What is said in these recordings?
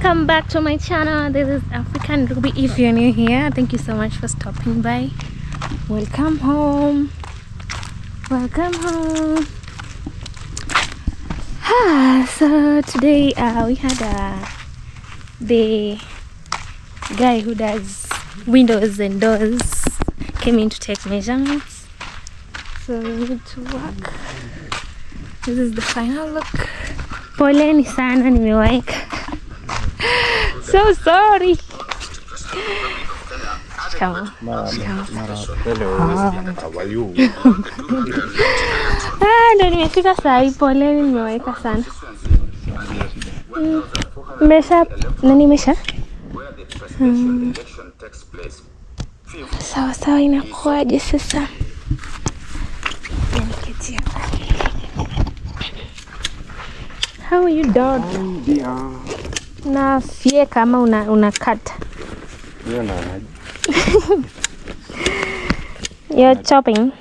Welcome back to my channel. This is African Ruby. If you're new here, thank you so much for stopping by. Welcome home. Welcome home. So today we had the guy who does windows and doors came in to take measurements. So we need to work. This is the final look. Poleni sana nimewaika. So sorry. Come on. How are you? Ndio nimefika saa hii, poleni nimewaika sana. Nimesha? Sawa inakuaje sasa? How are you doing? Na fie kama unakata. You're chopping.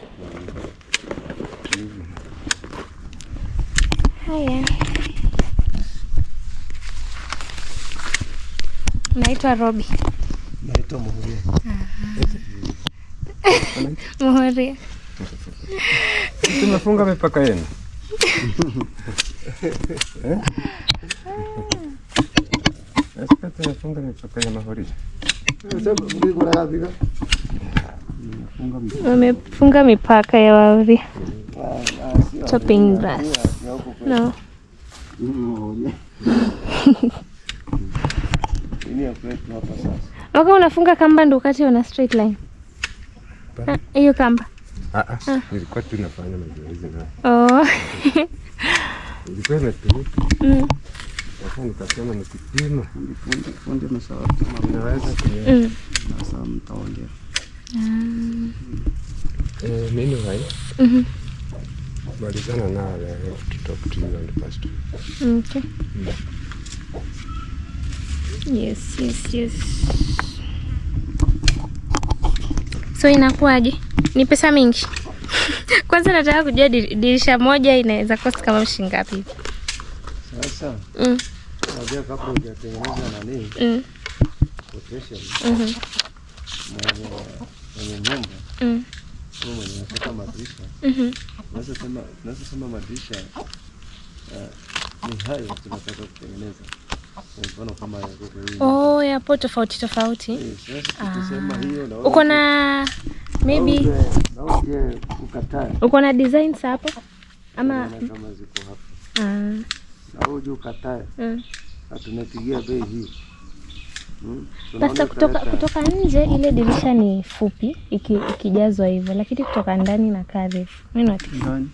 Haya. Naitwa Rubi. Naitwa Muhuria. Muhuria. Tumefunga mipaka yenu. Tumefunga mipaka ya Muhuria. Wamefunga mipaka ya Muhuria. Chopping grass. No. Waka unafunga kamba ndo wakati una straight line. Hiyo kamba. Nilikuwa tunafanya mazoezi na. Oh. Nilikuwa natumika. Sasa nikasema nikipima fundi msawa kama mnaweza kwenye sasa mtaongea. Mimi wai. Balizana na to talk to you on the first. Okay. Yes. So inakuaje? Ni pesa mingi? Kwanza nataka kujua dirisha moja inaweza cost kama shilingi ngapi? Sasa. Unajua kabla hujatengeneza nani? Quotation. Mwenye nyumba. Mwenye anataka madirisha. Unaweza sema madirisha ni hayo tunataka kutengeneza. Mfano kama ya gogo hii. Yapo tofauti. Tukisema hiyo na uko na maybe nauje ukatae. Uko na designs hapo? Ama kama ziko hapo. Nauje ukatae. Atunapigia bei hii. Sasa kutoka nje ile dirisha ni fupi ikijazwa hivyo, lakini kutoka ndani na refu. Mimi ndani.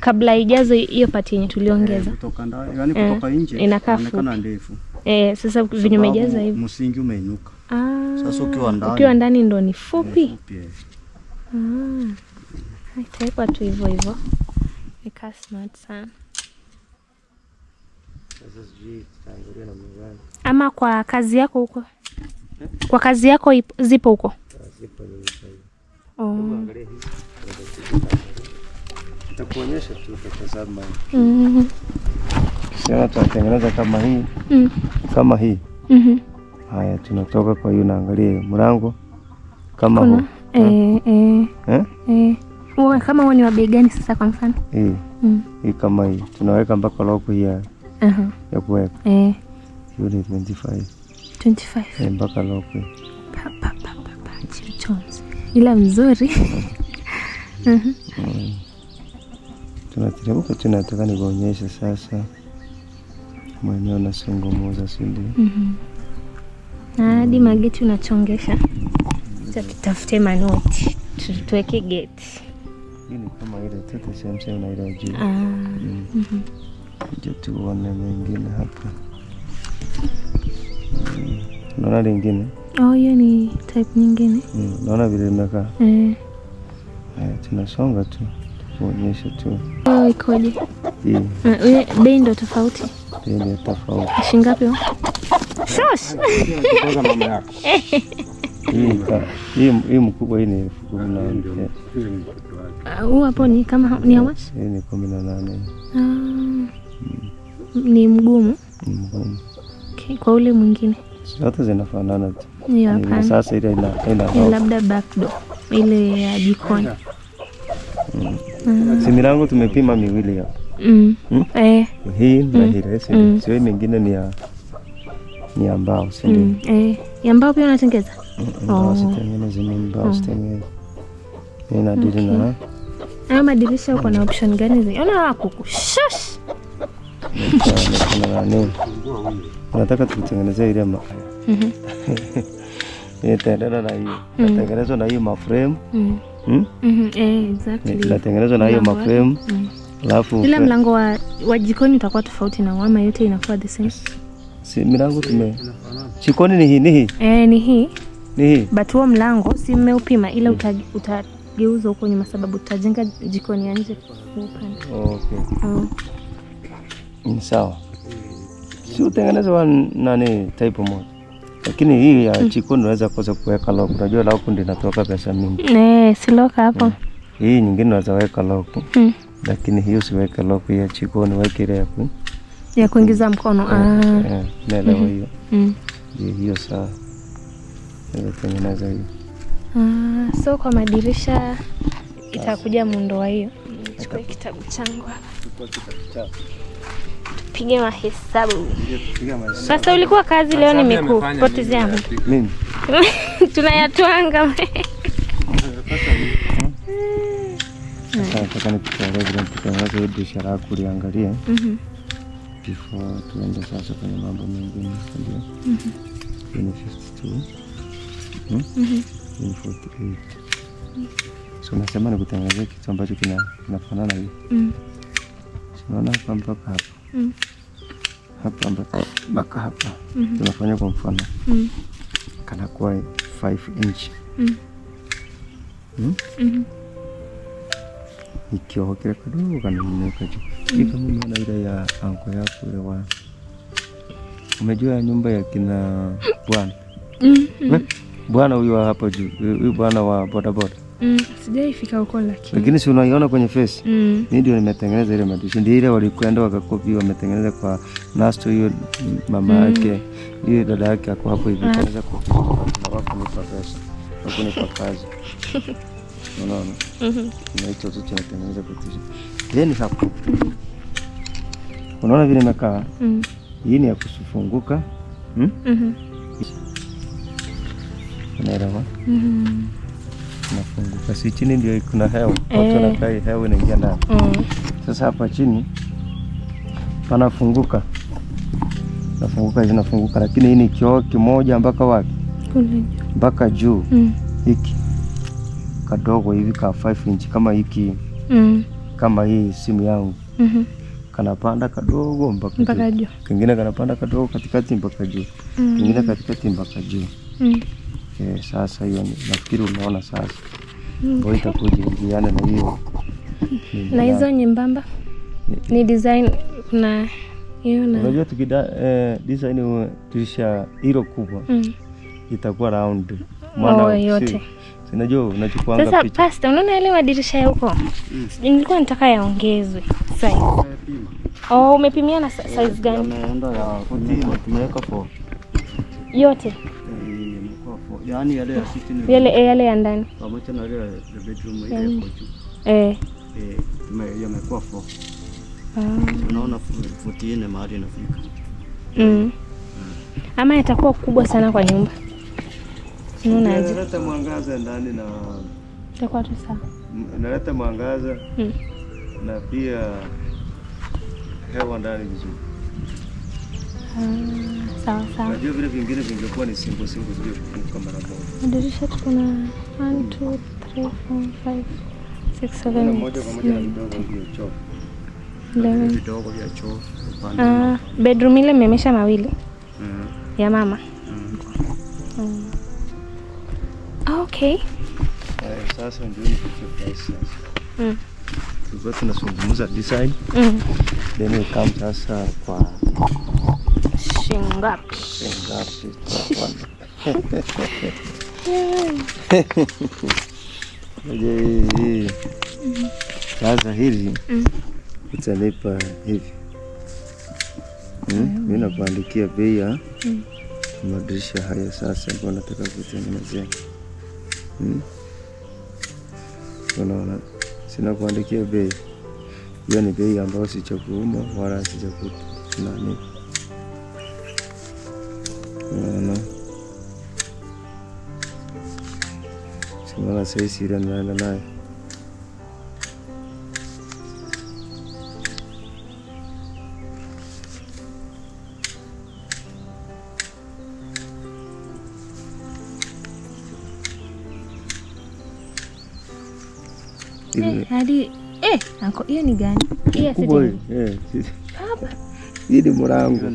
Kabla ijazo hiyo pati yenye tuliongeza. Kutoka ndani, yani kutoka nje inaonekana ndefu. Sasa vinyo umejaza hivyo. Msingi umeinuka. Sasa ukiwa ndani ndo ni fupi. Haitaikuwa tu hivyo. Nika smart sana. Ama kwa kazi yako huko? Kwa kazi yako zipo huko? Zipo ni nitakuonyesha tu utatazama. Sasa tutatengeneza kama hii. Kama hii. Haya tunatoka kwa hiyo naangalia mlango kama huu. Wewe kama wewe ni wa bei gani sasa kwa mfano? Hii kama hii tunaweka mpaka loko hii ya kuweka. Hiyo ni 25 mpaka loko. Chichons. Ila mzuri. Tunateremka tunataka nikuonyeshe sasa mwenyewe unasongomoza sindi. Hadi mageti unachongesha. Tutafute manoti tuweke gate. Hii ni kama ile tete same na ile juu. Je, tuone mengine hapa. Naona lingine. Hiyo ni type nyingine. Naona vile imekaa. Haya tunasonga tu. Kuonyesha tu. Ikoje? Bei ndo tofauti. Bei ni tofauti. Shilingi ngapi? Shosh. Kwanza mama yako. Hii mkubwa hii ni 18. Hapo ni kama ni how much? Hii ni 18. Ni mgumu. Mgumu. Okay, kwa ule mwingine zote zinafanana tu. Hapana. Sasa ile ina labda back door ile ya jikoni. Si milango tumepima miwili hapa. Hii na hii sio mingine ni ya mbao, si ndio? Ya mbao pia unatengeza? Mbao sitengeneze, ni mbao sitengeneze. Ina dili na haya madirisha. Uko na option gani? Ona kuku. Shush. Nataka tutengeneze ile itaendana na hiyo. Natengenezwa na hiyo maframe. Exactly. Natengenezwa na hiyo maframe. Alafu ile mlango wa jikoni utakuwa tofauti na mama, yote inakuwa the same. Si milango jikoni ni hii. Ni hii. Ni hii. But huo mlango si mmeupima, ila utageuza huko nyuma sababu tutajenga jikoni ya nje kwa upande. Okay. Ni sawa. Si utengenezwa nani type moja. Lakini hii ya jikoni unaweza kosa kuweka lock. Unajua lock ndio inatoka pesa mingi. Si lock hapo. Hii nyingine unaweza weka lock. Lakini hiyo siweke lock ya jikoni, weke ile ya kuingiza mkono. Naelewa hiyo. Hiyo sawa. Tengeneza hiyo. So kwa madirisha itakuja muundo wa hiyo. Chukua kitabu changu hapa. Tupige mahesabu. Sasa ulikuwa kazi leo, nimekupotezea muda. Mimi tunayatwanga. Nataka nikueleze hiyo biashara yako uliangalia. Before tuende sasa kwenye mambo mengine, ndio. Ni 52. Ni 48. So nasema nikutengenezea kitu ambacho kinafanana hivi. Unaona hapa mpaka hapa. Hapa mpaka hapa. Tunafanya kwa mfano. Kana kwa 5 inch. Ikiwa kile kidogo kananyuka juu. Hii kama unaona ile ya anko yako ile wa. Umejua nyumba ya kina bwana. Bwana huyu hapa juu. Huyu bwana wa bodaboda. Sijaifika huko lakini si unaiona kwenye face. Mimi ndio nimetengeneza ile madirisha. Ndio ile walikwenda wakakopi, wametengeneza kwa Nasto hiyo mama yake. Hiyo dada yake ako hapo hivi tengeneza kopi. Na wako ni pesa. Wako ni kazi. Unaona? Na hicho tu tunatengeneza kwa tisha. Then hapo. Unaona vile imekaa? Hii ni ya kufunguka. Unaelewa? Nafunguka. Si chini ndio kuna hewa. Watu wanakaa hewa inaingia ndani. Sasa hapa chini panafunguka. Zinafunguka, lakini hii ni kioo kimoja mpaka wapi? Mpaka juu. Hiki kadogo hivi ka 5 inch kama hiki. Kama hii simu yangu. Kanapanda kadogo mpaka juu. Kingine kanapanda kadogo katikati mpaka juu. Kingine katikati mpaka juu. Sasa hiyo nafikiri unaona sasa. Bora itakuja ingiana na hiyo. Na hizo nyembamba ni design kuna hiyo na. Unajua design tulisha hilo kubwa. Itakuwa round. Maana yote. Unajua unachukuanga picha. Sasa pasta, unaona ile madirisha ya huko? Nilikuwa nataka yaongezwe size. Umepimia na size gani? Ndio ya 14 tumeweka 4. Yote. Yaani yale ya sitini. Yale ya ndani. Pamoja na ile bedroom ile hapo juu. Yamekuwa 4. Unaona 14 mahali inafika. Ama itakuwa kubwa sana kwa nyumba. Unaonaje? Inaleta mwangaza ndani na itakuwa tu sawa. Inaleta mwangaza. Na pia hewa ndani vizuri. Sawa. Najua vile vingine vingekuwa ni simple vile kufunguka mara moja. Dirisha tuko na 1 2 3 4 5 6 7 moja kwa moja na vidogo vya choo. Vidogo vya choo. Bedroom ile mmemesha mawili. Ya mama. Okay. Sasa ndio ni price sasa. Tulikuwa tunazungumza design. Then we come sasa kwa Shingapi. Sasa hili utalipa hivi. Mimi nakuandikia bei ya madirisha haya sasa ambayo nataka kutengenezea. Unaona, sina kuandikia bei. Hiyo ni bei ambayo si cha kuuma wala si cha nani. Unaona, simama sasa hivi naenda naye. Hadi anko, hiyo ni gani? Hiyo kubwa hii. Hii ni mlango.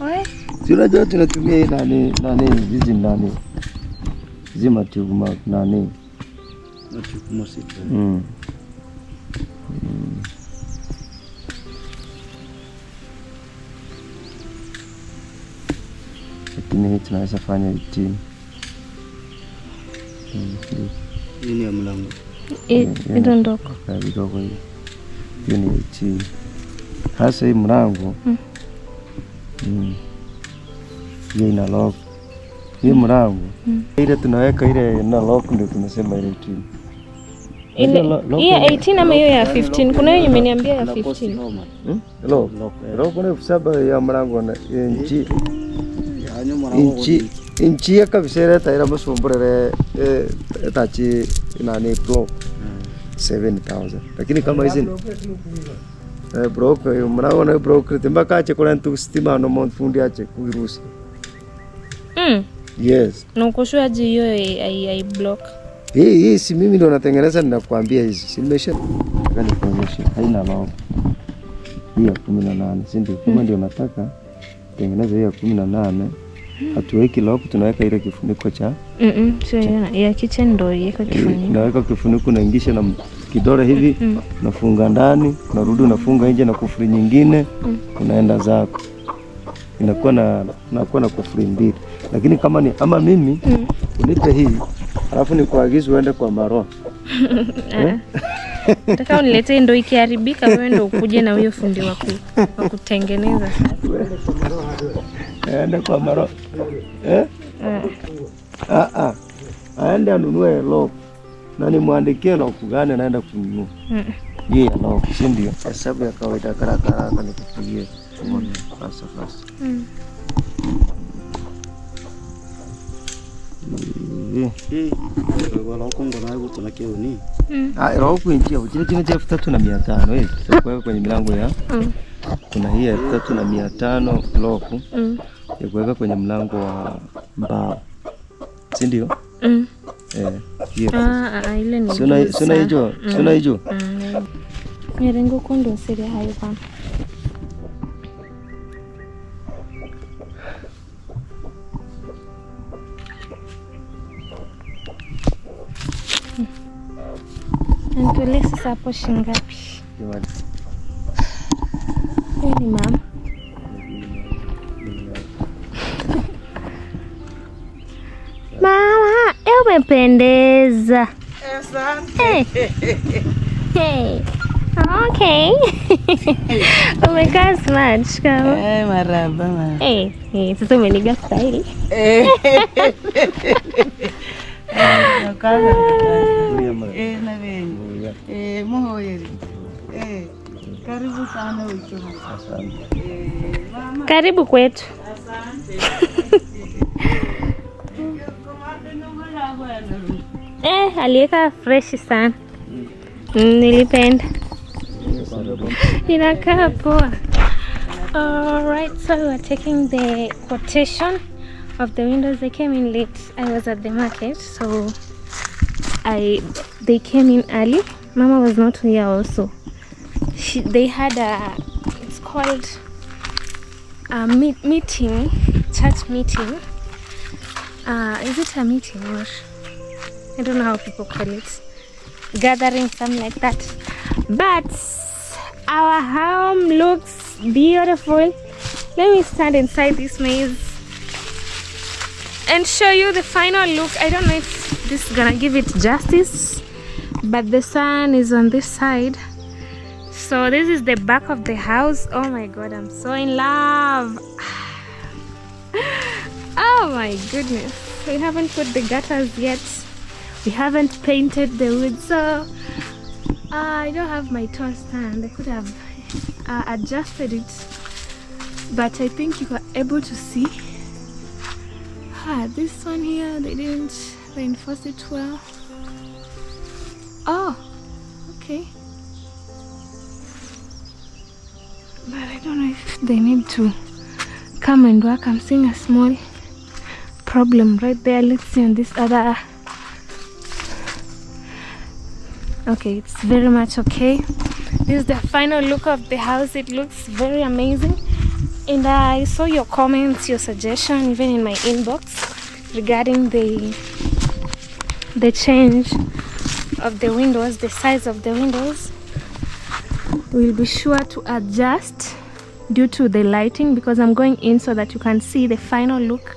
Wewe? Si unajua tunatumia hii nani hizi nani. Zima tube nani. Lakini hii tunaweza fanya 18. Hii ni ya mlango. Ndio ndoko. Kidogo hii. Hii ni 18. Hasa hii mlango. Hii ina lock. Hii mlango. Ile tunaweka ile na lock ndio tunasema ile 18. Ile 18 ama hiyo ya 15? Kuna hiyo imeniambia ya 15. Lock ni kusaba ya mlango na inchi ya kabisa ile taira msumburere tachi nani block 7,000. Lakini kama hizi block mlango na block mpaka ache kwa ntu stima no mont fundi ache kuiruhusi. Yes. Na ukoshoaje hiyo ai block? Hii si mimi ndo natengeneza, ninakwambia hizi. Si nimesha gani kuonyesha. Haina lock. Hii ya 18, si ndio? Kama ndio nataka tengeneza hii ya 18. Hatuweki lock, tunaweka ile kifuniko cha sio ya kitchen ndo yeka kifuniko. Naweka kifuniko naingisha na kidole hivi, nafunga ndani, narudi nafunga nje na kufuri nyingine, unaenda zako. Inakuwa na kufuri mbili. Lakini kama ni ama mimi unipe hii, alafu nikuagize uende kwa Maro. Nataka uniletee ndo ikiharibika wewe ndo ukuje na huyo fundi wa kutengeneza sasa. Aende kwa Maro. Aende anunue lock. Na nimwandikie lock gani naenda kununua. Yeye lock, si ndio? Hesabu ya kawaida karaka nikupigie. Uone fast. Lock inchi ya 3,500 sasa kwa kwenye milango ya. Kuna hii ya 3,500 lock ya kuweka kwenye mlango wa mbao. Si ndio? Hiyo. Ile ni. Sina hiyo. Nyerengo kondo siri hayo bana. Nitole sasa hapo shingapi? Hiyo ni mama. Mama, umependeza. Asante. Hey. Okay. Umekaa smart kama. Marhaba mama. Sasa umeniga style. Nakana na wewe. Mohoyeri. Karibu sana wetu. Asante. Mama. Karibu kwetu. Asante. Aliweka fresh sana. Nilipenda. Inakaa poa. Alright, so we are taking the quotation of the windows. They came in late. I was at the market, so they came in early. Mama was not here also. They had it's called a meeting, church meeting. Is it a meeting or I don't know how people call it, gathering, something like that. But our home looks beautiful. Let me stand inside this maze and show you the final look. I don't know if this is gonna give it justice, but the sun is on this side, So this is the back of the house. Oh my god, I'm so in love. Oh my goodness. We haven't put the gutters yet. We haven't painted the wood, so I don't have my tall stand. I could have adjusted it, but I think you are able to see. This one here, they didn't reinforce it well. Oh, okay. But I don't know if they need to come and work. I'm seeing a small problem right there. Let's see on this other. Okay, it's very much okay. This is the final look of the house. It looks very amazing. And I saw your comments, your suggestion, even in my inbox regarding the change of the windows, the size of the windows. We'll be sure to adjust due to the lighting, because I'm going in so that you can see the final look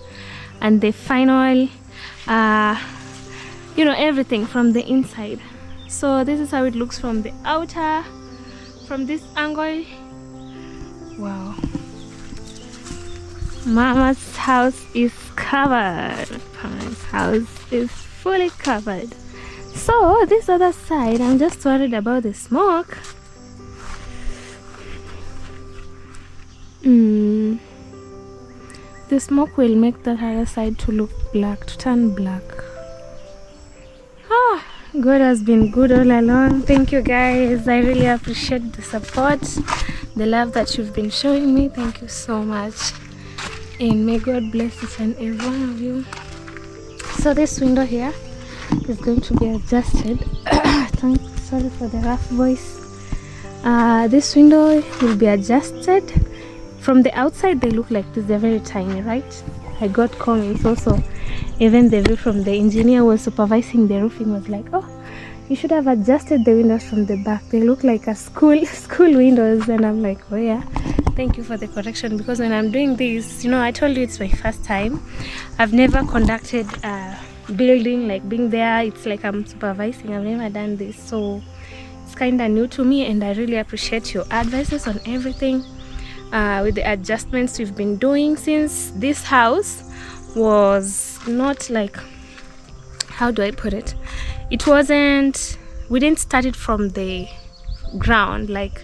and the final everything from the inside. So this is how it looks from the outer, from this angle. Wow. Mama's house is covered. Mama's house is fully covered. So this other side, I'm just worried about the smoke. The smoke will make that other side to look black, to turn black. God has been good all along. Thank you guys. I really appreciate the support, the love that you've been showing me. Thank you so much. And may God bless each and every one of you. So this window here is going to be adjusted. Sorry for the rough voice. This window will be adjusted. From the outside they look like this, they're very tiny, right? I got comments also. Even the view from the engineer who was supervising the roofing was like, oh, you should have adjusted the windows from the back. They look like a school windows. And I'm like, oh yeah, thank you for the correction, because when I'm doing this, I told you it's my first time. I've never conducted building, like being there. It's like I'm supervising. I've never done this, so it's kind of new to me, and I really appreciate your advices on everything. With the adjustments we've been doing, since this house was not like, how do I put it? It wasn't, we didn't start it from the ground, like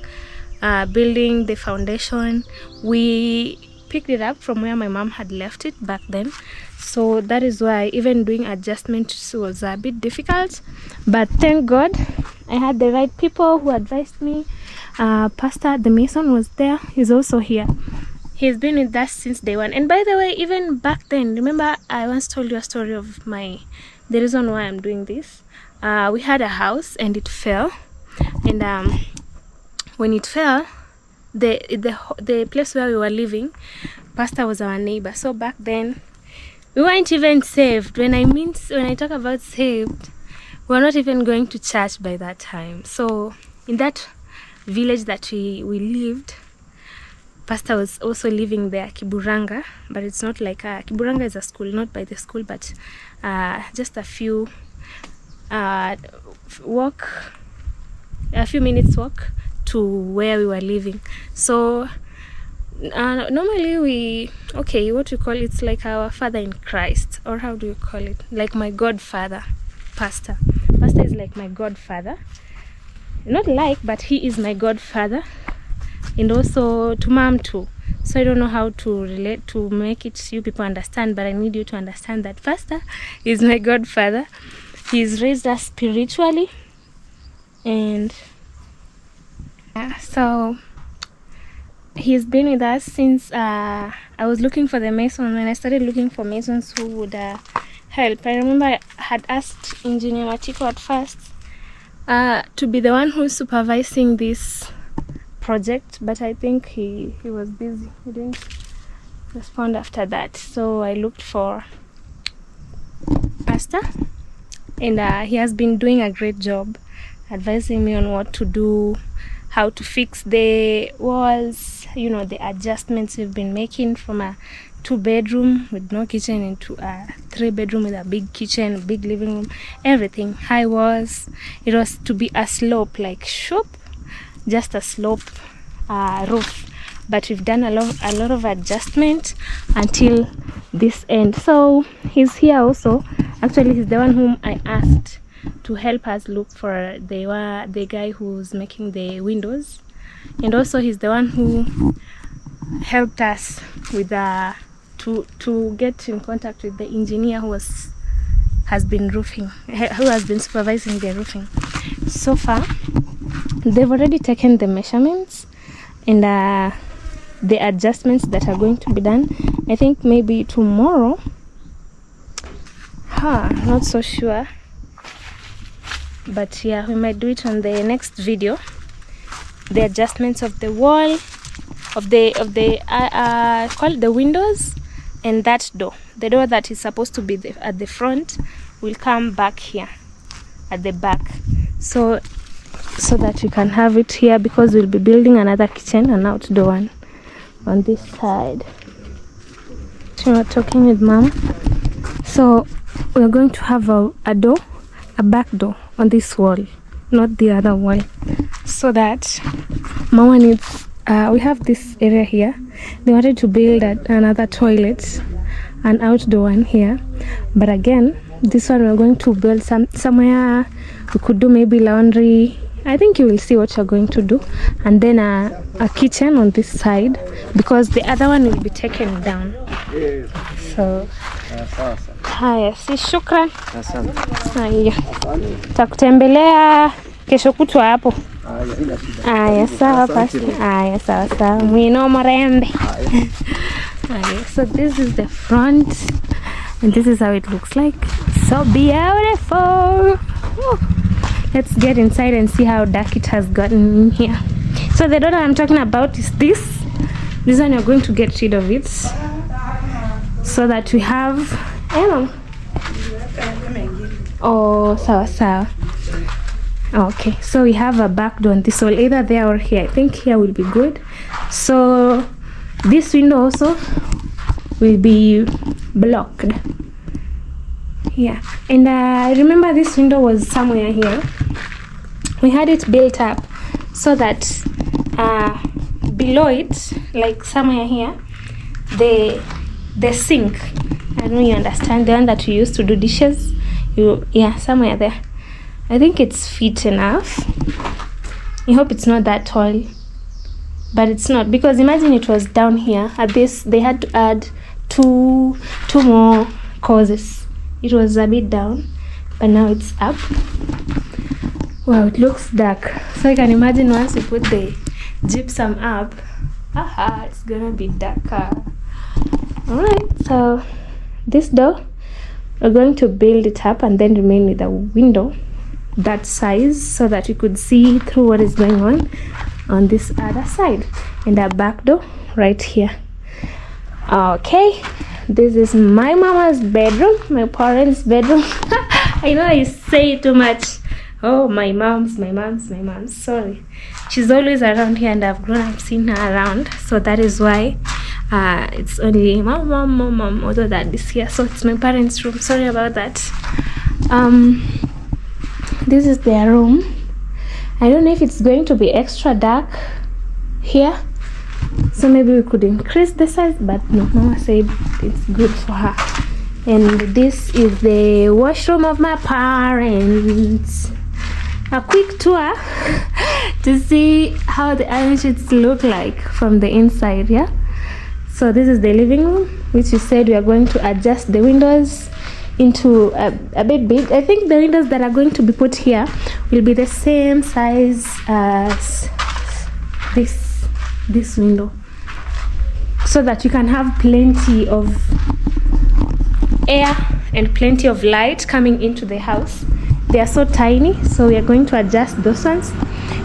building the foundation. We picked it up from where my mom had left it back then. So that is why even doing adjustments was a bit difficult. But thank God I had the right people who advised me. Pastor, the mason, was there. He's also here. He's been with us since day one. And by the way, even back then, remember I once told you a story of the reason why I'm doing this. We had a house and it fell. And when it fell, the place where we were living, Pastor was our neighbor. So back then, we weren't even saved. When I talk about saved, we were not even going to church by that time. So in that village that we lived, Pastor was also living there, Kiburanga, but it's not like Kiburanga is a school, not by the school, but just a few minutes walk to where we were living. So normally what you call it's like our father in Christ, or how do you call it? Like my godfather, Pastor. Pastor is like my godfather. Not like, but he is my godfather, and also to mom too. So I don't know how to relate to make it you people understand, but I need you to understand that Pastor is my godfather. He's raised us spiritually, and so he's been with us since I was looking for the mason. When I started looking for masons who would help, I remember I had asked Engineer Matiko at first to be the one who's supervising this project, but I think he was busy. He didn't respond after that. So I looked for Pastor, and he has been doing a great job advising me on what to do, how to fix the walls, the adjustments we've been making from a 2-bedroom with no kitchen into a 3-bedroom with a big kitchen, big living room, everything, high walls. It was to be a slope, like shop just a slope roof, but we've done a lot of adjustment until this end. So he's here also. Actually, he's the one whom I asked to help us look for the guy who's making the windows, and also he's the one who helped us with to get in contact with the engineer who has been supervising the roofing. So far they've already taken the measurements and the adjustments that are going to be done. I think maybe tomorrow, not so sure, but yeah, we might do it on the next video. The adjustments of the wall, of the call it the windows, and that door, the door that is supposed to be at the front, will come back here at the back, so that we can have it here, because we'll be building another kitchen, an outdoor one on this side. So we're talking with mom, so we're going to have a back door on this wall, not the other wall, so that mama needs we have this area here. They wanted to build another toilet, an outdoor one here, but again, this one we're going to build somewhere we could do maybe laundry. I think you will see what you're going to do, and then a kitchen on this side, because the other one will be taken down. So haya, si shukran. Haya, takutembelea kesho kutwa hapo. Haya, sawa basi. Haya, sawa mwino mrembe. Haya, so this is the front, and this is how it looks like. So beautiful. Woo. Let's get inside and see how dark it has gotten in here. So the door I'm talking about is this one. You're going to get rid of it, so that we have sawa. Okay, so we have a back door on this wall, either there or here. I think here will be good. So this window also will be blocked. Yeah, and I remember this window was somewhere here. We had it built up so that below it, like somewhere here, the sink, I know you understand, the one that you use to do dishes, somewhere there. I think it's fit enough. I hope it's not that tall, but it's not, because imagine it was down here. At this, they had to add two more causes. It was a bit down, but now it's up. Wow, it looks dark. So you can imagine once you put the gypsum up, it's gonna be darker. Alright, so this door, we're going to build it up and then remain with a window that size, so that you could see through what is going on this other side, and a back door right here. Okay, this is my mama's bedroom, my parents' bedroom. I know I say too much. Oh, my mom's. Sorry, she's always around here, and I've grown up seeing her around, so that is why it's only mom. Although that is here, so it's my parents' room. Sorry about that. This is their room. I don't know if it's going to be extra dark here, so maybe we could increase the size, but no, mama said it's good for her. And this is the washroom of my parents. A quick tour to see how the iron sheets look like from the inside. Yeah, so this is the living room, which you said we are going to adjust the windows into a bit big. I think the windows that are going to be put here will be the same size as this window, so that you can have plenty of air and plenty of light coming into the house. They are so tiny, so we are going to adjust those ones.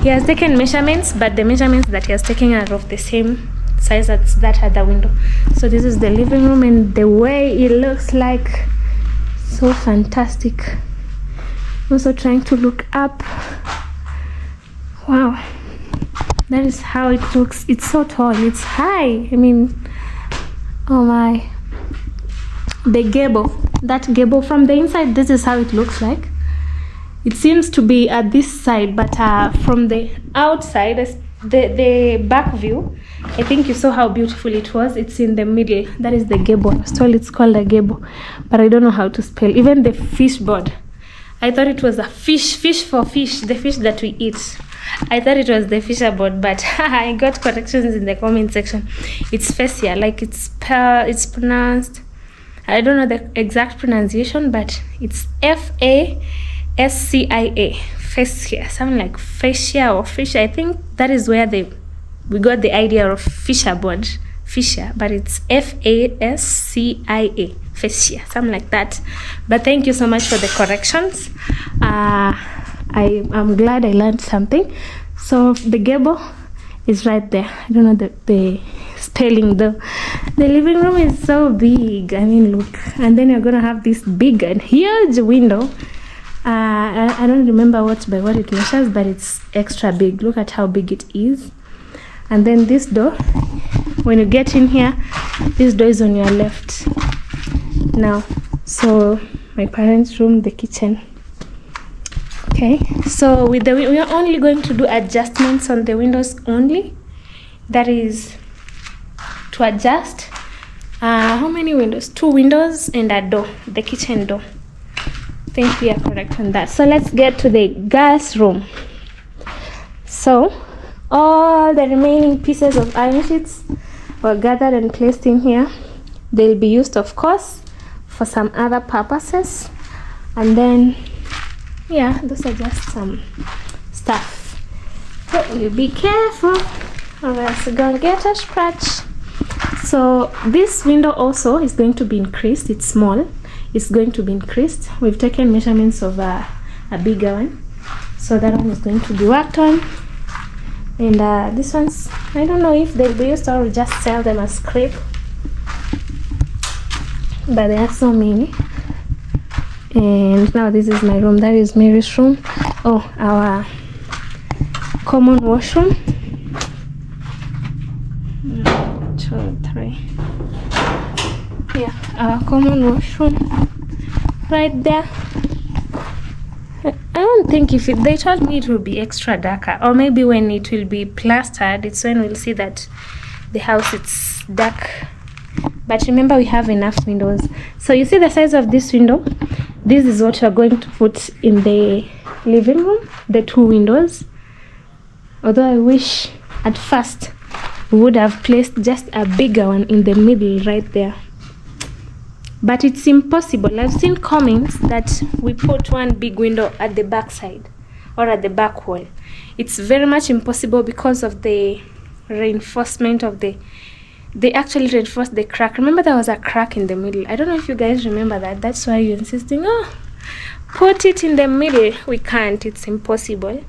He has taken measurements, but the measurements that he has taken are of the same size as that other window. So this is the living room, and the way it looks like, so fantastic. Also trying to look up. Wow, that is how it looks. It's so tall, it's high. I mean, oh my, the gable, that gable from the inside, this is how it looks like. It seems to be at this side, but from the outside, the back view, I think you saw how beautiful it was. It's in the middle. That is the gable. I was told it's called a gable, but I don't know how to spell. Even the fish board, I thought it was a fish for fish, the fish that we eat. I thought it was the fisher board, but I got corrections in the comment section. It's fascia, like it's pronounced, I don't know the exact pronunciation, but it's FASCIA, fascia, something like fascia or fish. I think that is where we got the idea of fisher board, fisher, but it's FASCIA, fascia, something like that. But thank you so much for the corrections. I'm glad I learned something. So the gable is right there. I don't know the spelling though. The living room is so big. I mean, look. And then you're gonna have this big and huge window. I don't remember by what it measures, but it's extra big. Look at how big it is. And then this door, when you get in here, this door is on your left now. So my parents' room, the kitchen. Okay, so we are only going to do adjustments on the windows only. That is to adjust how many windows? 2 windows and a door, the kitchen door. I think we are correct on that. So let's get to the gas room. So all the remaining pieces of iron sheets were gathered and placed in here. They'll be used, of course, for some other purposes. And then yeah, those are just some stuff. So you be careful or else you're gonna get a scratch. So this window also is going to be increased. It's small. It's going to be increased. We've taken measurements of a bigger one. So that one is going to be worked on. And this one's, I don't know if they'll be used or we'll just sell them as scrap. But there are so many. And now this is my room. That is Mary's room. Oh, our common washroom. 1, 2, 3. Yeah, our common washroom right there. I don't think they told me it will be extra darker, or maybe when it will be plastered, it's when we'll see that the house is dark. But remember, we have enough windows. So you see the size of this window. This is what you're going to put in the living room, the 2 windows. Although I wish at first we would have placed just a bigger one in the middle right there. But it's impossible. I've seen comments that we put one big window at the back side or at the back wall. It's very much impossible because of the reinforcement of they actually reinforced the crack. Remember, there was a crack in the middle. I don't know if you guys remember that. That's why you're insisting, oh, put it in the middle. We can't. It's impossible.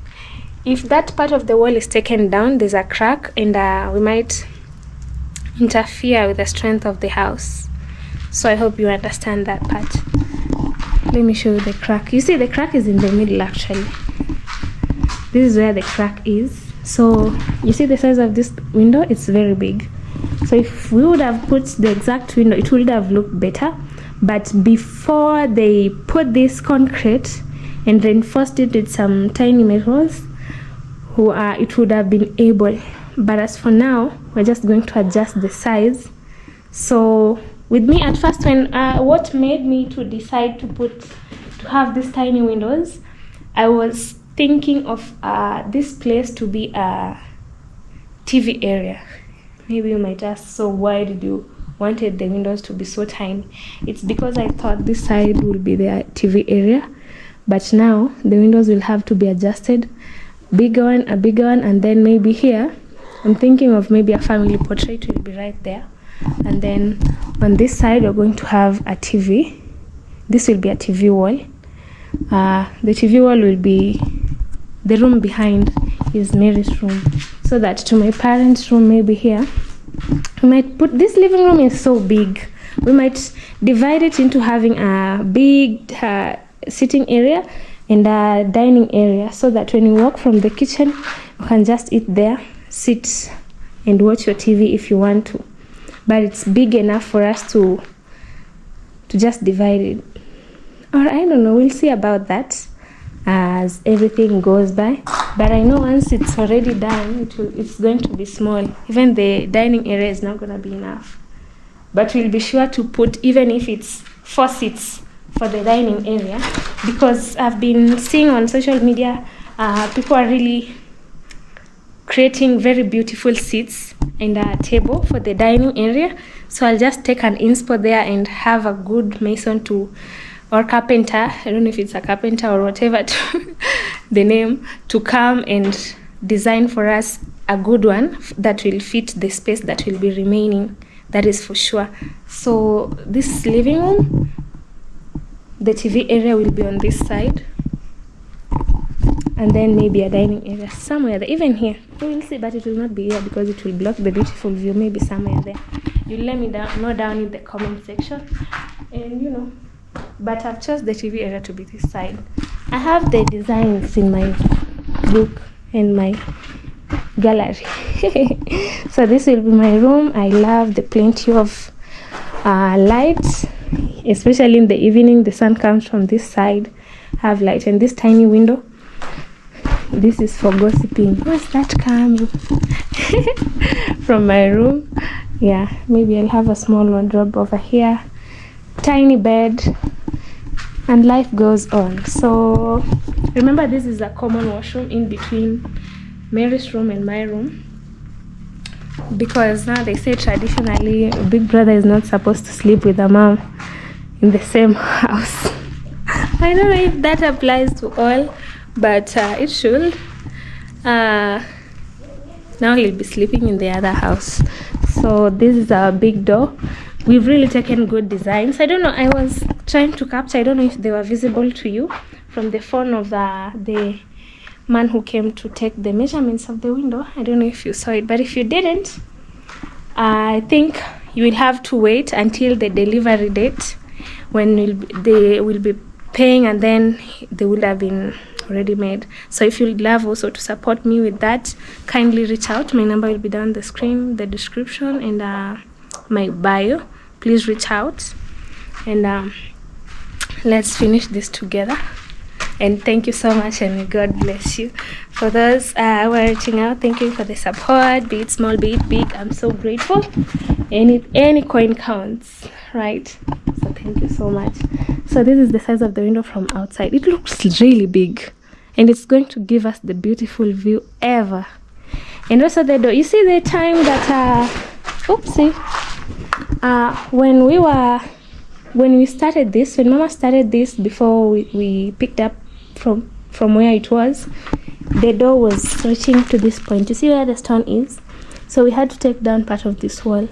If that part of the wall is taken down, there's a crack, and we might interfere with the strength of the house. So I hope you understand that part. Let me show you the crack. You see, the crack is in the middle actually. This is where the crack is. So you see the size of this window, it's very big. So if we would have put the exact window, it would have looked better. But before they put this concrete and reinforced it with some tiny metals, it would have been able. But as for now, we're just going to adjust the size. So with me at first, when what made me to decide to have these tiny windows, I was thinking of this place to be a TV area. Maybe you might ask, so why did you wanted the windows to be so tiny? It's because I thought this side will be the TV area, but now the windows will have to be adjusted. A bigger one, and then maybe here, I'm thinking of maybe a family portrait will be right there. And then on this side, we're going to have a TV. This will be a TV wall. The TV wall will be, the room behind is Mary's room. So that to my parents' room, maybe here, we might put, this living room is so big. We might divide it into having a big sitting area and a dining area, so that when you walk from the kitchen, you can just eat there, sit and watch your TV if you want to. But it's big enough for us to just divide it. Or I don't know, we'll see about that. as everything goes by. But I know once it's already done, it's going to be small. Even the dining area is not going to be enough. But we'll be sure to put, even if it's 4 seats for the dining area, because I've been seeing on social media, people are really creating very beautiful seats and a table for the dining area. So I'll just take an inspo there and have a good mason or carpenter, I don't know if it's a carpenter or whatever the name, to come and design for us a good one that will fit the space that will be remaining. That is for sure. So this living room, the TV area will be on this side, and then maybe a dining area somewhere there. Even here, we will see, but it will not be here because it will block the beautiful view. Maybe somewhere there. You let me know down in the comment section, and but I've chosen the TV area to be this side. I have the designs in my book and my gallery. So this will be my room. I love the plenty of lights, especially in the evening. The sun comes from this side, have light, and this tiny window, this is for gossiping. Where's that coming? From my room. Yeah, maybe I'll have a small wardrobe over here, tiny bed, and life goes on. So remember, this is a common washroom in between Mary's room and my room, because now they say traditionally big brother is not supposed to sleep with a mom in the same house. I don't know if that applies to all, but it should. Now he'll be sleeping in the other house. So this is our big door. We've really taken good designs. I don't know, I was trying to capture, I don't know if they were visible to you from the phone of the man who came to take the measurements of the window. I don't know if you saw it, but if you didn't, I think you will have to wait until the delivery date, when they will be paying, and then they will have been already made. So if you'd love also to support me with that, kindly reach out. My number will be down the screen, the description, and my bio. Please reach out, and let's finish this together. And thank you so much, and God bless you. For those who are reaching out, thank you for the support, be it small, be it big. I'm so grateful. Any coin counts, right? So thank you so much. So this is the size of the window from outside. It looks really big, and it's going to give us the beautiful view ever. And also the door. You see the time that when we started this, when Mama started this, before we picked up from where it was, the door was reaching to this point. You see where the stone is? So we had to take down part of this wall.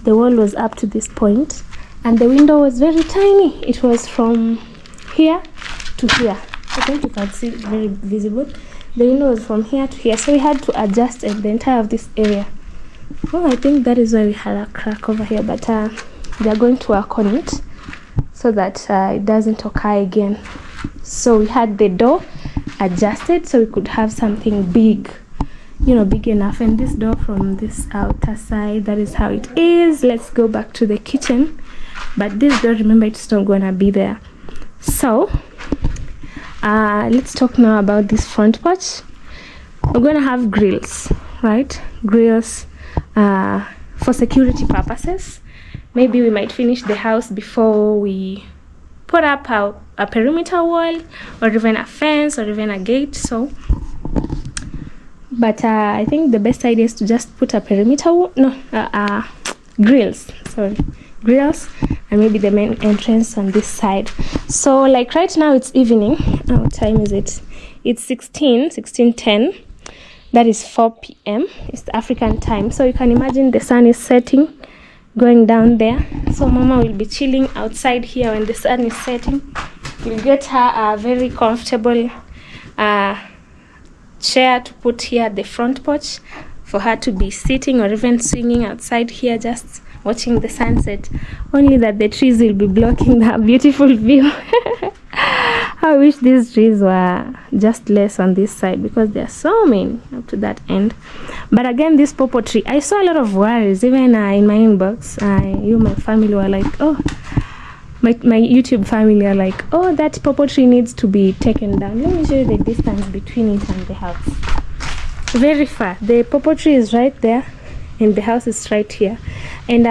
The wall was up to this point, and the window was very tiny. It was from here to here. I think you can see it very visible. The window was from here to here, so we had to adjust the entire of this area. Well, I think that is why we had a crack over here, but they are going to work on it so that it doesn't occur again. So we had the door adjusted so we could have something big, big enough. And this door from this outer side, that is how it is. Let's go back to the kitchen, but this door, remember, it's not gonna be there. So let's talk now about this front porch. We're gonna have grills, right? Grills for security purposes. Maybe we might finish the house before we put up a perimeter wall, or even a fence, or even a gate. So but I think the best idea is to just put a perimeter wall, grills, and maybe the main entrance on this side. So like right now it's evening. What time is it? It's 16:10. That is 4 p.m. It's the African time. So you can imagine the sun is setting, going down there. So Mama will be chilling outside here when the sun is setting. We'll get her a very comfortable chair to put here at the front porch for her to be sitting, or even swinging outside here, just watching the sunset. Only that the trees will be blocking that beautiful view. I wish these trees were just less on this side, because there are so many up to that end. But again, this pawpaw tree, I saw a lot of worries even in my inbox. My family were like, oh, my YouTube family are like, oh, that pawpaw tree needs to be taken down. Let me show you the distance between it and the house. Very far. The pawpaw tree is right there and the house is right here. And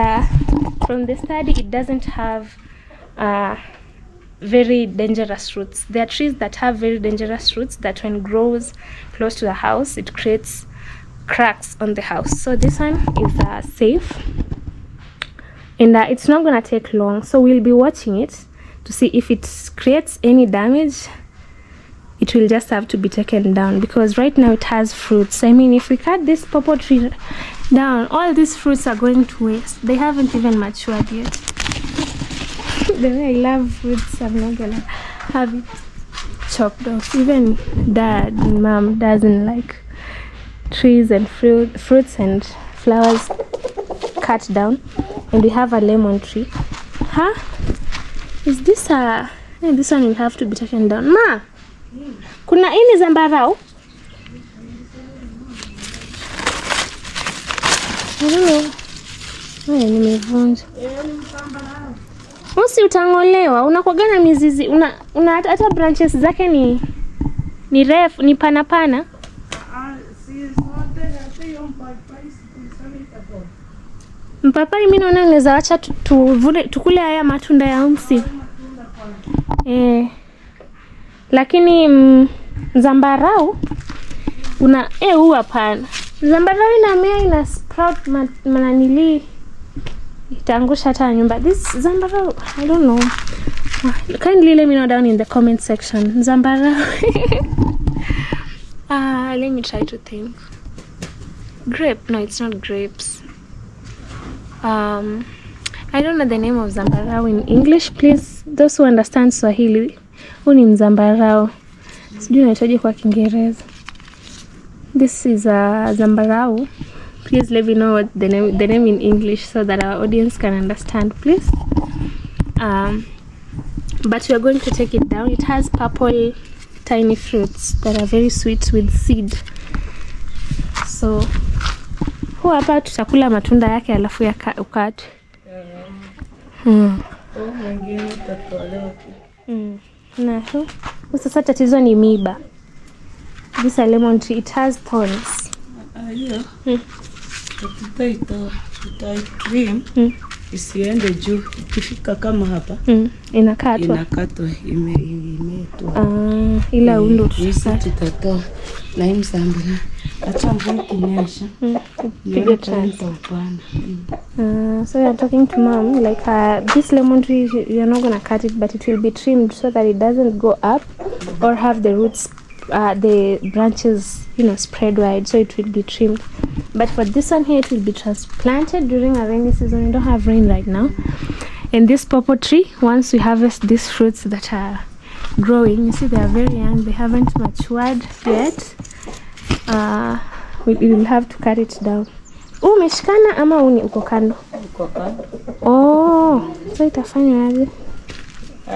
from the study, it doesn't have very dangerous roots. There are trees that have very dangerous roots that when grows close to the house, it creates cracks on the house. So this one is safe, and it's not gonna take long, so we'll be watching it to see if it creates any damage. It will just have to be taken down because right now it has fruits. I mean, if we cut this pawpaw tree down, all these fruits are going to waste. They haven't even matured yet. The way I love fruits, I'm not gonna have it chopped off. Even Dad and Mom doesn't like trees and fruits and flowers cut down. And we have a lemon tree. Huh? Is this this one will have to be taken down. Ma, kuna ini zambarau? I don't know. Nimevunja. Usi utang'olewa, unakuwaga na mizizi, una hata branches zake ni refu, ni pana pana. Mpapai mimi naona naweza acha tukule haya matunda ya msimu. Lakini zambarau huu hapana. Zambarau inamea ina sprout mananili itaangusha hata nyumba. This zambarau, I don't know. Kindly let me know down in the comment section. Zambarau. Let me try to think. Grape? No, it's not grapes. I don't know the name of zambarau in English. Please, those who understand Swahili, huu ni zambarau. Sijui naitaje kwa Kiingereza. This is a zambarau. Please let me know what the name in English so that our audience can understand, please. But we are going to take it down. It has purple tiny fruits that are very sweet with seed. So huu hapa tutakula matunda yake alafu ya ukate. Na sasa tatizo ni miba. This lemon tree, it has thorns. Trim isiende juu, ikifika kama hapa inakatwa imetwa. Ila undo tutatoa na hii msambila acha mvua kinyesha pige chance. So we are talking to Mom like this lemon tree, you are not gonna cut it, but it will be trimmed so that it doesn't go up or have the roots the branches spread wide, so it will be trimmed. But for this one here, it will be transplanted during a rainy season. We don't have rain right now. And this pawpaw tree, once we harvest these fruits that are growing, you see they are very young, they haven't matured yet. We will have to cut it down. Umeshikana ama uni uko kando? Uko kando. Oh, so itafanywa aje?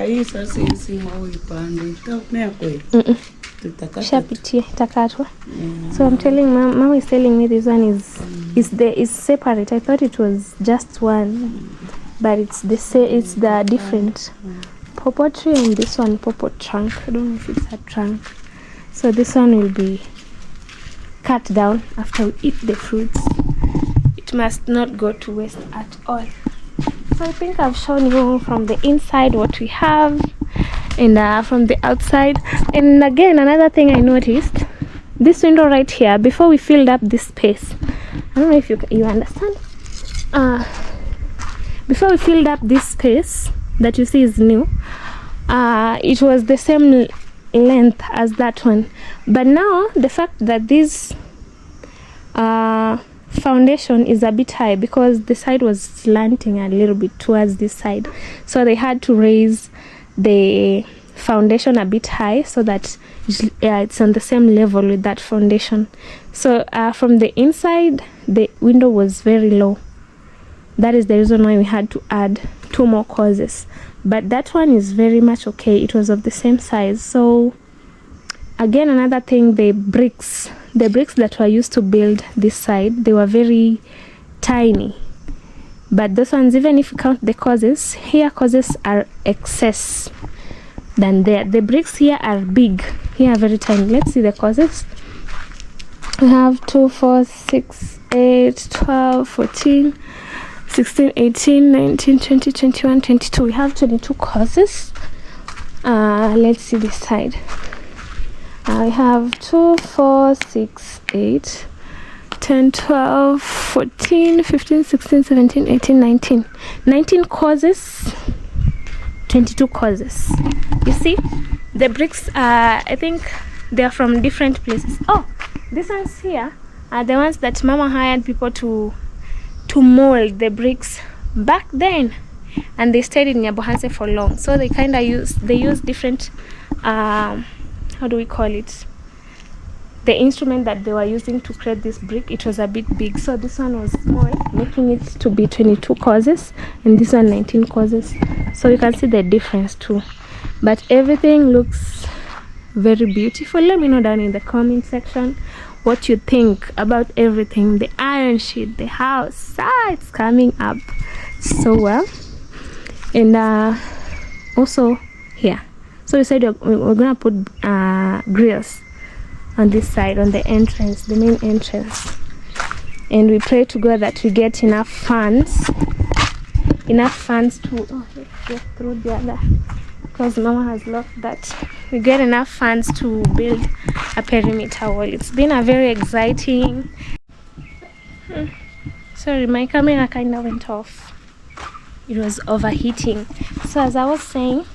Hii sasa hizi hao ipande itamea kweli. Shapitie itakatwa. So I'm telling Mom is telling me this one is separate. I thought it was just one, but it's the different pawpaw tree, and this one pawpaw trunk. I don't know if it's a trunk. So this one will be cut down after we eat the fruits. It must not go to waste at all. So I think I've shown you from the inside what we have, and from the outside. And again, another thing I noticed, this window right here, before we filled up this space, I don't know if you understand, before we filled up this space that you see is new, it was the same length as that one, but now the fact that this foundation is a bit high because the side was slanting a little bit towards this side, so they had to raise the foundation a bit high so that it's on the same level with that foundation. So from the inside, the window was very low. That is the reason why we had to add 2 more causes, but that one is very much okay. It was of the same size. So again, another thing, the bricks that were used to build this side, they were very tiny. But those ones, even if you count the causes, here causes are excess than there. The bricks here are big, here are very tiny. Let's see the causes. We have 2, 4, 6, 8, 12, 14, 16, 18, 19, 20, 21, 22. We have 22 causes. Let's see this side. I have 2, 4, 6, 8, 10, 12, 14, 15, 16, 17, 18, 19. 19 causes, 22 causes. You see, the bricks, I think they are from different places. Oh, these ones here are the ones that Mama hired people to mold the bricks back then, and they stayed in Nyabohanse for long. So they kind of use different, how do we call it? The instrument that they were using to create this brick, it was a bit big. So this one was small, making it to be 22 causes, and this one 19 causes. So you can see the difference too. But everything looks very beautiful. Let me know down in the comment section what you think about everything. The iron sheet, the house, it's coming up so well. And also here, so we said we're gonna put grills on this side, on the entrance, the main entrance. And we pray to God that we get enough funds to let's get through the other, because Mama has locked that. We get enough funds to build a perimeter wall. It's been a very exciting, sorry, my camera kind of went off, it was overheating. So as I was saying,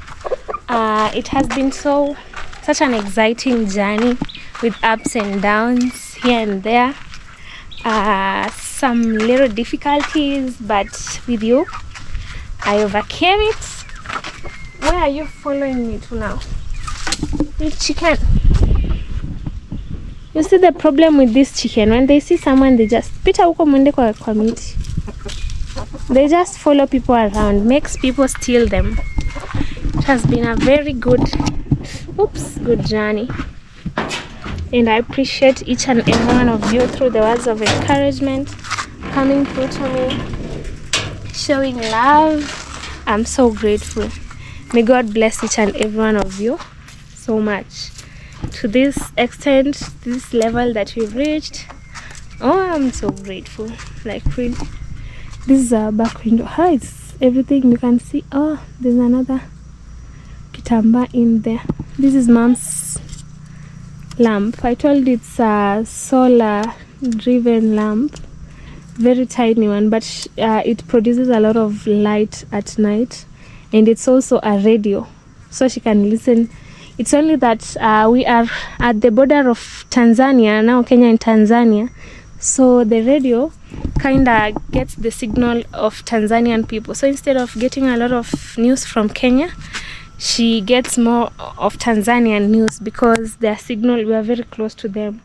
it has been such an exciting journey with ups and downs here and there, some little difficulties, but with you I overcame it. Where are you following me to now? With chicken. You see the problem with this chicken, when they see someone, they just pita huko mwende kwa miti. They just follow people around, makes people steal them. It has been a very good journey, and I appreciate each and every one of you through the words of encouragement, coming through to me, showing love. I'm so grateful. May God bless each and every one of you so much. To this extent, this level that we've reached, oh, I'm so grateful. Like, really. This is our back window. It's everything you can see. Oh, there's another kitamba in there. This is Mom's lamp. I told it's a solar driven lamp, very tiny one, but it produces a lot of light at night, and it's also a radio, so she can listen. It's only that we are at the border of Tanzania now, Kenya and Tanzania, so the radio kind of gets the signal of Tanzanian people. So instead of getting a lot of news from Kenya, she gets more of Tanzanian news, because their signal, we are very close to them,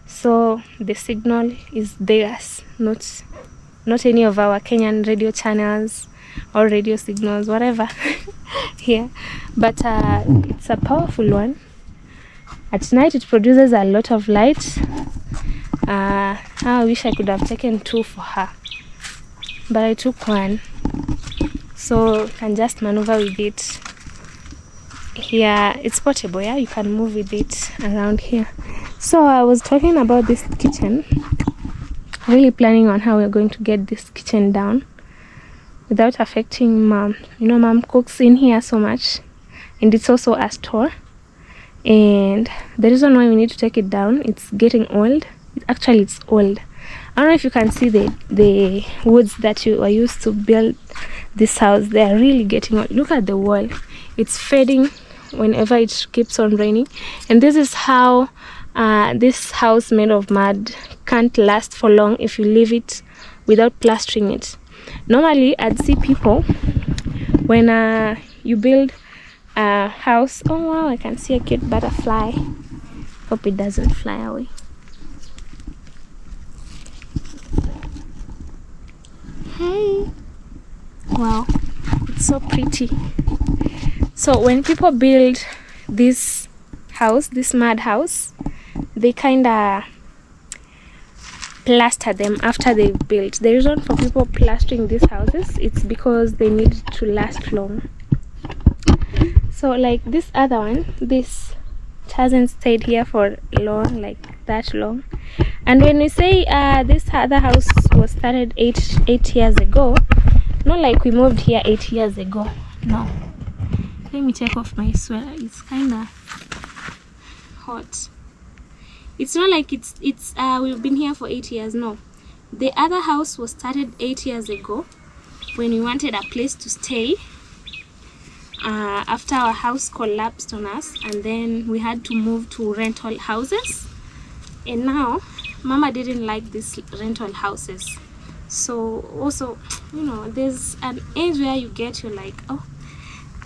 so the signal is theirs, not any of our Kenyan radio channels or radio signals, whatever. Here, but it's a powerful one. At night it produces a lot of light. I wish I could have taken 2 for her, but I took 1, so you can just maneuver with it. Here it's portable, yeah, you can move with it around here. So I was talking about this kitchen, really planning on how we're going to get this kitchen down without affecting Mom. You know, Mom cooks in here so much, and it's also a store, and the reason why we need to take it down, it's getting old. It's old. I don't know if you can see the woods that you are used to build this house. They are really getting old. Look at the wall, it's fading whenever it keeps on raining, and this is how this house made of mud can't last for long if you leave it without plastering it. Normally I'd see people, when you build a house, oh wow, I can see a cute butterfly. Hope it doesn't fly away. Hey, wow, it's so pretty. So when people build this house, this mud house, they kind of plaster them after they've built. The reason for people plastering these houses, it's because they need to last long. So like this other one, this hasn't stayed here for long, like that long. And when we say this other house was started eight years ago, not like we moved here 8 years ago. No. Let me take off my sweater. It's kind of hot. It's not like it's we've been here for 8 years. No, the other house was started 8 years ago when we wanted a place to stay after our house collapsed on us, and then we had to move to rental houses. And now Mama didn't like these rental houses. So also, you know, there's an age where you get, you're like, oh,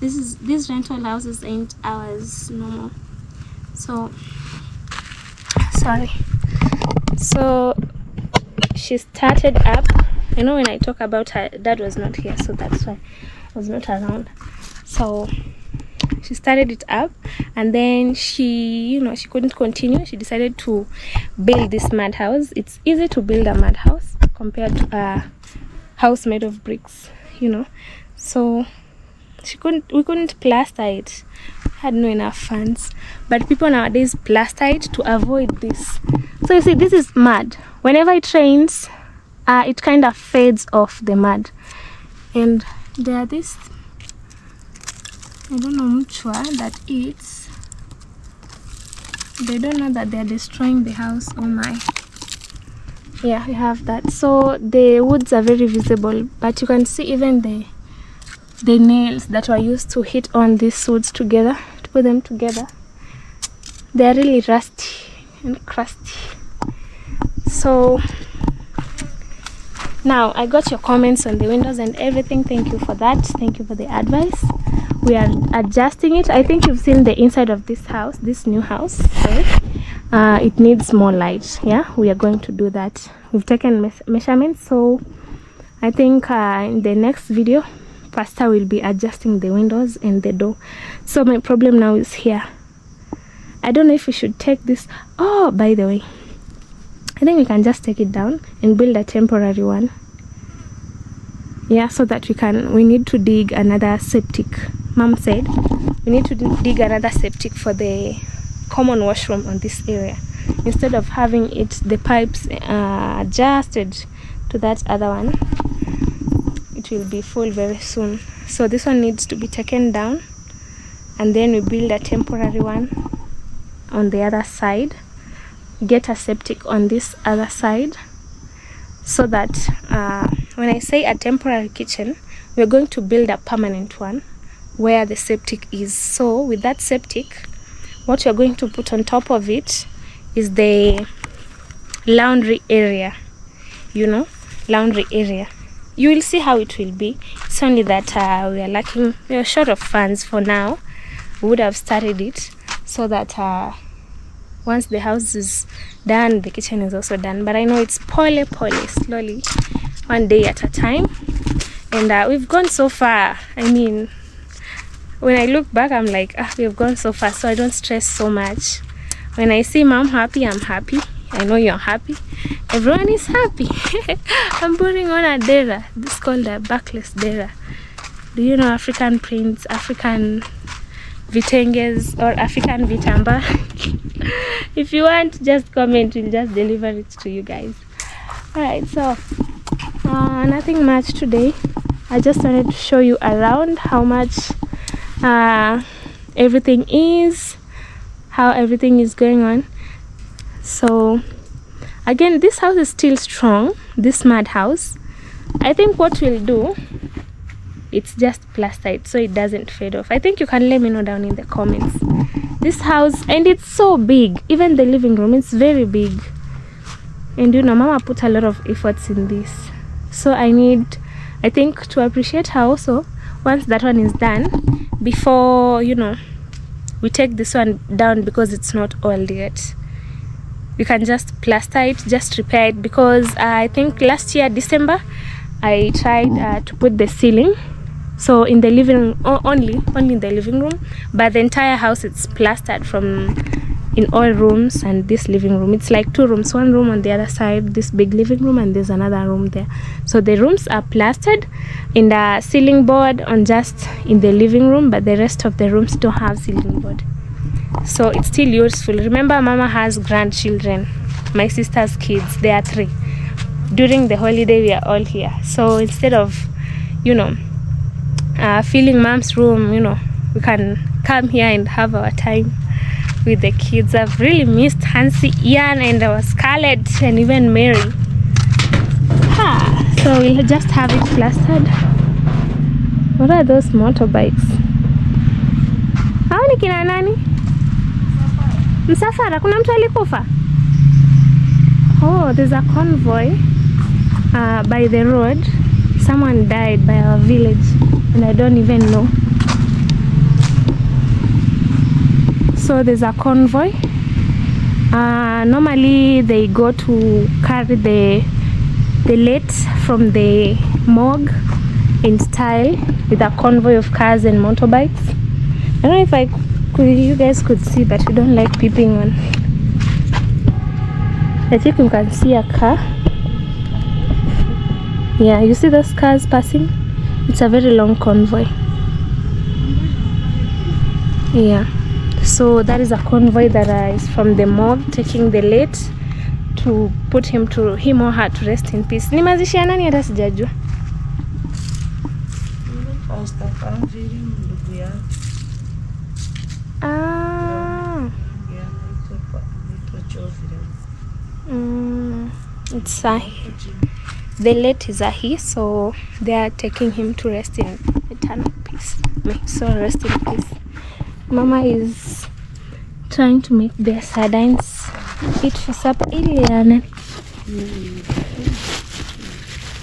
these rental houses ain't ours no more. So sorry. So she started up. You know, when I talk about her dad was not here, so that's why I was not around. So she started it up, and then she couldn't continue. She decided to build this mud house. It's easy to build a mud house compared to a house made of bricks, you know. So we couldn't plaster it. Had no enough funds. But people nowadays plaster it to avoid this. So you see, this is mud. Whenever it rains, it kind of fades off the mud. And there are this, I don't know muchwa that eats. They don't know that they're destroying the house. Oh my. Yeah, we have that. So the woods are very visible, but you can see even the nails that were used to hit on these woods together, to put them together, they're really rusty and crusty. So now I got your comments on the windows and everything. Thank you for that. Thank you for the advice. We are adjusting it. I think you've seen the inside of this house, this new house. Sorry. It needs more light. Yeah, we are going to do that. We've taken measurements, so I think in the next video Pastor will be adjusting the windows and the door. So my problem now is here. I don't know if we should take this. Oh, by the way, I think we can just take it down and build a temporary one. Yeah, so that we need to dig another septic. Mom said we need to dig another septic for the common washroom on this area, instead of having the pipes adjusted to that other one. It will be full very soon. So this one needs to be taken down, and then we build a temporary one on the other side, get a septic on this other side, so that when I say a temporary kitchen, we're going to build a permanent one where the septic is. So with that septic, what you're going to put on top of it is the laundry area, you know, laundry area. You will see how it will be. It's only that we are short of funds for now. We would have started it so that once the house is done, the kitchen is also done. But I know it's slowly, one day at a time. And we've gone so far. I mean, when I look back, I'm like, we've gone so far, so I don't stress so much. When I see Mom happy, I'm happy. I know you're happy. Everyone is happy. I'm putting on a dera. This is called a backless dera. Do you know African prints, African vitenges, or African vitamba? If you want, just comment. We'll just deliver it to you guys. Alright, so nothing much today. I just wanted to show you around how much everything is, how everything is going on. So again, this house is still strong, this mud house. I think what we'll do, it's just plaster it so it doesn't fade off. I think you can let me know down in the comments. This house, and it's so big, even the living room, it's very big. And you know, Mama put a lot of efforts in this. So I think to appreciate her also, once that one is done, before, you know, we take this one down, because it's not oiled yet. We can just plaster it, just repair it, because I think last year December I tried to put the ceiling, so in the living room, only in the living room, but the entire house it's plastered from in all rooms and this living room. It's like 2 rooms, 1 room on the other side, this big living room, and there's another room there. So the rooms are plastered in the ceiling board on just in the living room, but the rest of the rooms don't have ceiling board. So it's still useful. Remember, Mama has grandchildren, my sister's kids, they are 3. During the holiday we are all here, so instead of, you know, filling Mom's room, you know, we can come here and have our time with the kids. I've really missed Hansi, Ian, and our Scarlett, and even Mary. So we'll just have it plastered. What are those motorbikes? Hao ni kina nani? Msafara, kuna mtu alikufa? Oh, there's a convoy by the road. Someone died by our village and I don't even know. So there's a convoy. Normally they go to carry the late from the morgue in style with a convoy of cars and motorbikes. I don't know if you guys could see, but we don't like peeping on. I think you can see a car. Yeah, you see those cars passing? It's a very long convoy. Yeah, so that is a convoy that is from the morgue taking the late to put him or her to rest in peace. Ni mazishi ya nani hata sijajua? It's the late is a he, so they are taking him to rest in eternal peace. So rest in peace. Mama is trying to make their sardines eat for supper.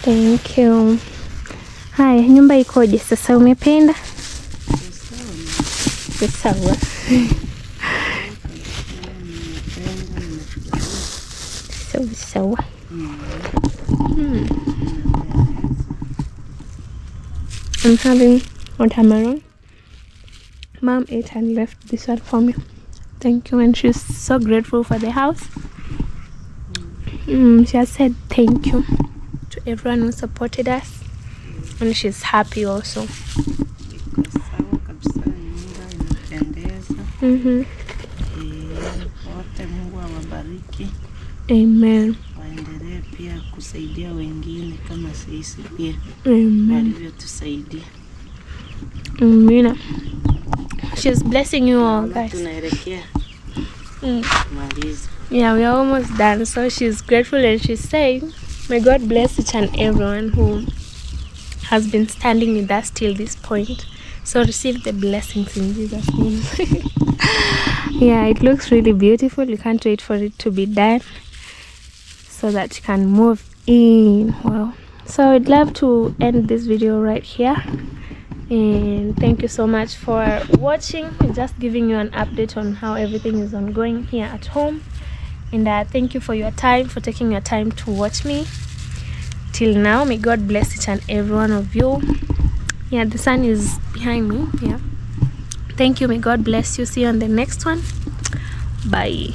Thank you. Haya, nyumba ikoje sasa, umependa? Sawa. Sawa. I'm having watermelon. Mom ate and left this one for me. Thank you, and she's so grateful for the house. She has said thank you to everyone who supported us, and she's happy also. Amen. Waendelee pia kusaidia wengine kama sisi pia walivyotusaidia. Amen. She's blessing you all, guys. Tunaelekea maliza. Yeah, we are almost done. So she's grateful and she's saying, may God bless each and everyone who has been standing with us till this point. So receive the blessings in Jesus' name. Yeah, it looks really beautiful. You can't wait for it to be done so that you can move in. Wow. So I'd love to end this video right here. And thank you so much for watching. I'm just giving you an update on how everything is ongoing here at home. And thank you for your time, for taking your time to watch me till now. May God bless each and every one of you. Yeah, the sun is behind me. Yeah, thank you. May God bless you. See you on the next one. Bye.